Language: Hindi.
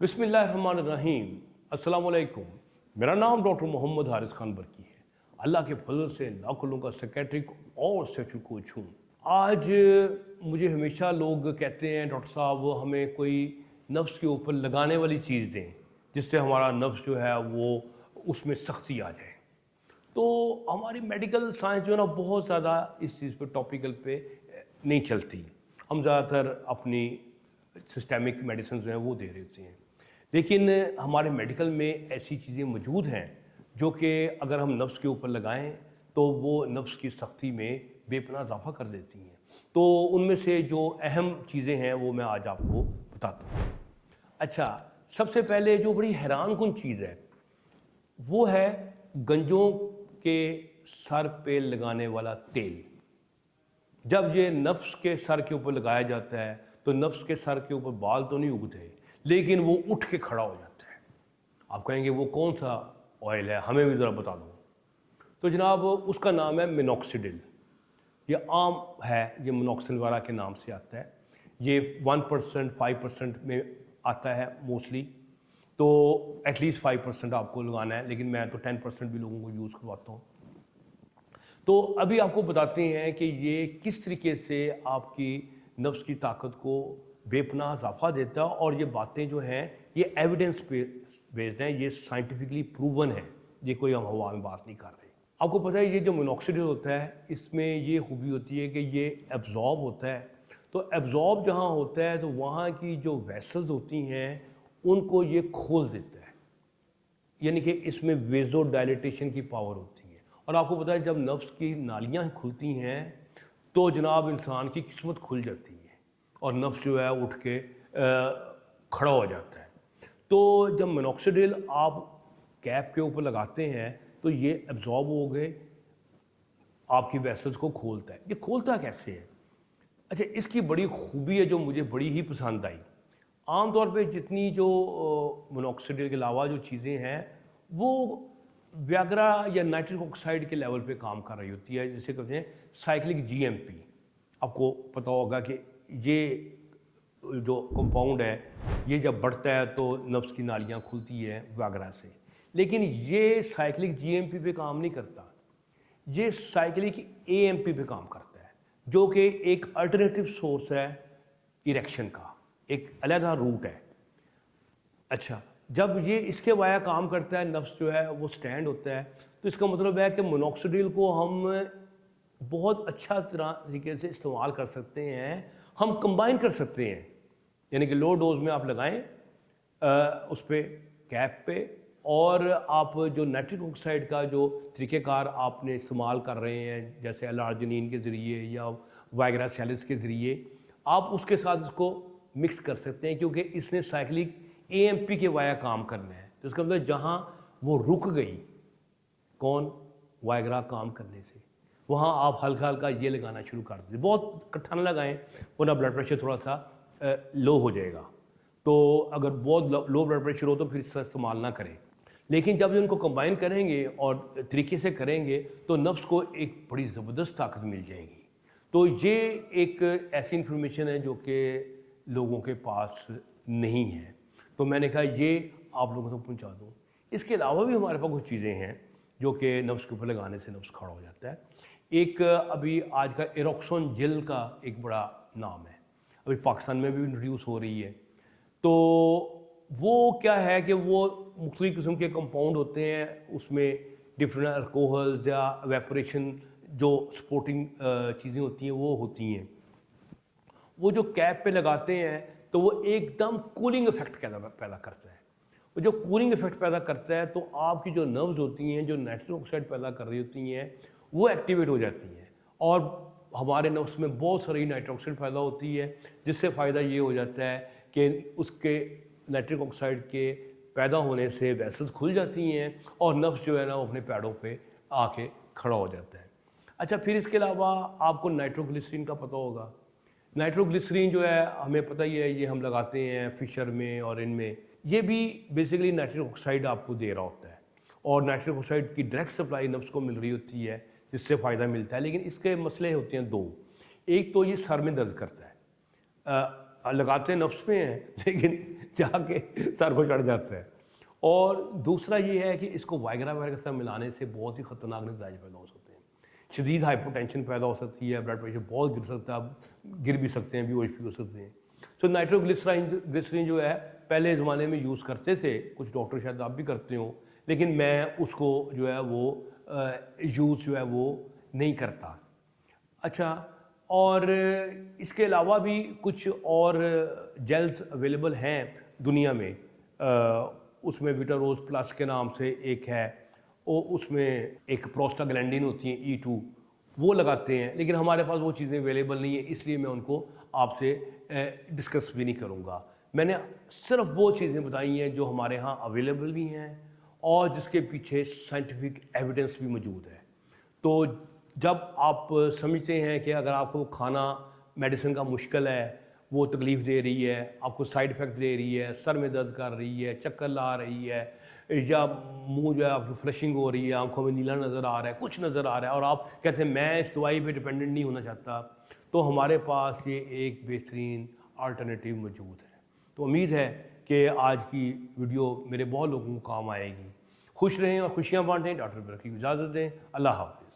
बिस्मिल्लाहिर्रहमानिर्रहीम। अस्सलाम वालेकुम। मेरा नाम डॉक्टर मोहम्मद हारिस खान बरकी है। अल्लाह के फजल से लाखों लोगों का सेक्रेटरी और सेक्रेटरी कोच हूँ। आज मुझे हमेशा लोग कहते हैं डॉक्टर साहब हमें कोई नफ्स के ऊपर लगाने वाली चीज़ दें जिससे हमारा नफ्स जो है वो उसमें सख्ती आ जाए। तो हमारी मेडिकल साइंस जो है ना बहुत ज़्यादा इस चीज़ पे टॉपिकल पे नहीं चलती। हम ज़्यादातर अपनी सिस्टेमिक मेडिसिन जो हैं वो दे रहे होते हैं, लेकिन हमारे मेडिकल में ऐसी चीज़ें मौजूद हैं जो कि अगर हम नफ्स के ऊपर लगाएं तो वो नफ्स की सख्ती में बेपनाह इजाफा कर देती हैं। तो उनमें से जो अहम चीज़ें हैं वो मैं आज आपको बताता हूँ। अच्छा, सबसे पहले जो बड़ी हैरान कुन चीज़ है वो है गंजों के सर पे लगाने वाला तेल। जब ये नफ्स के सर के ऊपर लगाया जाता है तो नफ्स के सर के ऊपर बाल तो नहीं उगते, लेकिन वो उठ के खड़ा हो जाता है। आप कहेंगे वो कौन सा ऑयल है, हमें भी ज़रा बता दो। तो जनाब उसका नाम है मिनॉक्सिडिल। ये आम है, ये मिनॉक्सिल वाला के नाम से आता है। ये 1% 5% में आता है मोस्टली, तो एटलीस्ट 5% आपको लगाना है, लेकिन मैं तो 10% भी लोगों को यूज़ करवाता हूँ। तो अभी आपको बताते हैं कि ये किस तरीके से आपकी नफ्स की ताकत को बेपनाह इजाफा देता है, और ये बातें जो हैं ये एविडेंस बेस्ड हैं, ये साइंटिफिकली प्रूवन है, ये कोई हम हवा में बात नहीं कर रहे। आपको पता है ये जो मोनोक्सिडिल होता है इसमें ये खूबी होती है कि ये एब्जॉर्ब होता है। तो एब्जॉर्ब जहाँ होता है तो वहाँ की जो वेसल्स होती हैं उनको ये खोल देता है, यानी कि इसमें वेजो डायलिटेशन की पावर होती है। और आपको पता है जब नफ्स की नालियाँ खुलती हैं तो जनाब इंसान की किस्मत खुल जाती है और नफ्स जो है उठ के खड़ा हो जाता है। तो जब मिनॉक्सिडिल आप कैप के ऊपर लगाते हैं तो ये एब्जॉर्ब हो गए, आपकी वेसल्स को खोलता है। ये खोलता कैसे है? अच्छा, इसकी बड़ी खूबी है जो मुझे बड़ी ही पसंद आई। आमतौर पे जितनी जो मोनोक्सिडिल के अलावा जो चीज़ें हैं वो व्याग्रा या नाइट्रिक ऑक्साइड के लेवल पे काम कर रही होती है, जिसे कहते हैं साइक्लिक जीएमपी। आपको पता होगा कि ये जो कंपाउंड है ये जब बढ़ता है तो नफ्स की नालियाँ खुलती है व्याग्रा से, लेकिन ये साइक्लिक जीएमपी पे काम नहीं करता, ये साइक्लिक एएमपी पे काम करता है, जो कि एक अल्टरनेटिव सोर्स है इरेक्शन का, एक अलग रूट है। अच्छा, जब ये इसके वाया काम करता है, नफ्स जो है वो स्टैंड होता है, तो इसका मतलब है कि मोनोक्सिडिल को हम बहुत अच्छा तरीके से इस्तेमाल कर सकते हैं, हम कंबाइन कर सकते हैं। यानी कि लो डोज में आप लगाएं उस पर कैप पे, और आप जो नाइट्रिक ऑक्साइड का जो तरीक़ेकार आपने इस्तेमाल कर रहे हैं जैसे एलार्जिनिन के ज़रिए या वाइग्रा सैलिस के ज़रिए, आप उसके साथ इसको मिक्स कर सकते हैं, क्योंकि इसने साइक्लिक एएमपी के वाया काम करना है। तो इसका मतलब जहाँ वो रुक गई कौन वाइग्रा काम करने से, वहाँ आप हल्का हल्का ये लगाना शुरू कर दें। बहुत इकट्ठा ना लगाएं वरना ब्लड प्रेशर थोड़ा सा लो हो जाएगा। तो अगर बहुत लो ब्लड प्रेशर हो तो फिर इसका इस्तेमाल ना करें, लेकिन जब इनको कंबाइन करेंगे और तरीके से करेंगे तो नफ्स को एक बड़ी ज़बरदस्त ताकत मिल जाएगी। तो ये एक ऐसी इन्फॉर्मेशन है जो कि लोगों के पास नहीं है, तो मैंने कहा ये आप लोगों तक पहुंचा दूं। इसके अलावा भी हमारे पास कुछ चीज़ें हैं जो कि नफ्स के ऊपर लगाने से नफ्स खड़ा हो जाता है। एक अभी आज का एरोक्सोन जेल का एक बड़ा नाम है, अभी पाकिस्तान में भी इंट्रोड्यूस हो रही है। तो वो क्या है कि वो मुख्तलिफ किस्म के कंपाउंड होते हैं, उसमें डिफरेंट अल्कोहल्स या वेपोरेशन जो सपोर्टिंग चीज़ें होती हैं वो होती हैं। वो जो कैप पे लगाते हैं तो वो एकदम कूलिंग इफेक्ट पैदा करता है। वो जो कूलिंग इफेक्ट पैदा करता है तो आपकी जो नर्व्स होती हैं जो नाइट्रिक ऑक्साइड पैदा कर रही होती हैं वो एक्टिवेट हो जाती हैं, और हमारे नर्व्स में बहुत सारी नाइट्रिक ऑक्साइड पैदा होती है, जिससे फ़ायदा ये हो जाता है कि उसके नाइट्रिक ऑक्साइड के पैदा होने से वेसल्स खुल जाती हैं और नर्व्स जो है ना वो अपने पैरों पे आके खड़ा हो जाता है। अच्छा, फिर इसके अलावा आपको नाइट्रोग्लिसरीन का पता होगा। नाइट्रोग्लिसरीन जो है हमें पता ही है, ये हम लगाते हैं फिशर में और इनमें, ये भी बेसिकली नाइट्रिक ऑक्साइड आपको दे रहा होता है, और नाइट्रिक ऑक्साइड की डायरेक्ट सप्लाई नफ्स को मिल रही होती है जिससे फ़ायदा मिलता है। लेकिन इसके मसले होते हैं दो। एक तो ये सर में दर्द करता है, लगाते नफ्स में हैं लेकिन जाके सर को चढ़ जाता है। और दूसरा ये है कि इसको वाइग्रा वगैरह के साथ मिलाने से बहुत ही ख़तरनाक नतीजे पैदा हो सकते हैं। शदीद हाइपोटेंशन पैदा हो सकती है, ब्लड प्रेशर बहुत गिर सकता है, आप गिर भी सकते हैं, बेहोश भी हो सकते हैं। तो नाइट्रोग्लिसरीन जो है पहले ज़माने में यूज़ करते थे, कुछ डॉक्टर शायद आप भी करते हो, लेकिन मैं उसको जो है वो यूज़ जो है वो नहीं करता। अच्छा, और इसके अलावा भी कुछ और जेल्स अवेलेबल हैं दुनिया में। उसमें विटारोज प्लस के नाम से एक है, उसमें एक प्रोस्टाग्लैंडिन होती है E2, वो लगाते हैं, लेकिन हमारे पास वो चीज़ें अवेलेबल नहीं है, इसलिए मैं उनको आपसे डिस्कस भी नहीं करूँगा। मैंने सिर्फ वो चीज़ें बताई हैं जो हमारे यहाँ अवेलेबल भी हैं और जिसके पीछे साइंटिफिक एविडेंस भी मौजूद है। तो जब आप समझते हैं कि अगर आपको खाना मेडिसिन का मुश्किल है, वो तकलीफ़ दे रही है, आपको साइड इफ़ेक्ट दे रही है, सर में दर्द कर रही है, चक्कर ला रही है, या मुंह जो है आपकी फ्लशिंग हो रही है, आंखों में नीला नज़र आ रहा है, कुछ नज़र आ रहा है, और आप कहते हैं मैं इस दवाई पे डिपेंडेंट नहीं होना चाहता, तो हमारे पास ये एक बेहतरीन अल्टरनेटिव मौजूद है। तो उम्मीद है कि आज की वीडियो मेरे बहुत लोगों को काम आएगी। खुश रहें और खुशियाँ बांटें। डॉक्टर बरकी को इजाज़त दें। अल्लाह हाफ़िज़।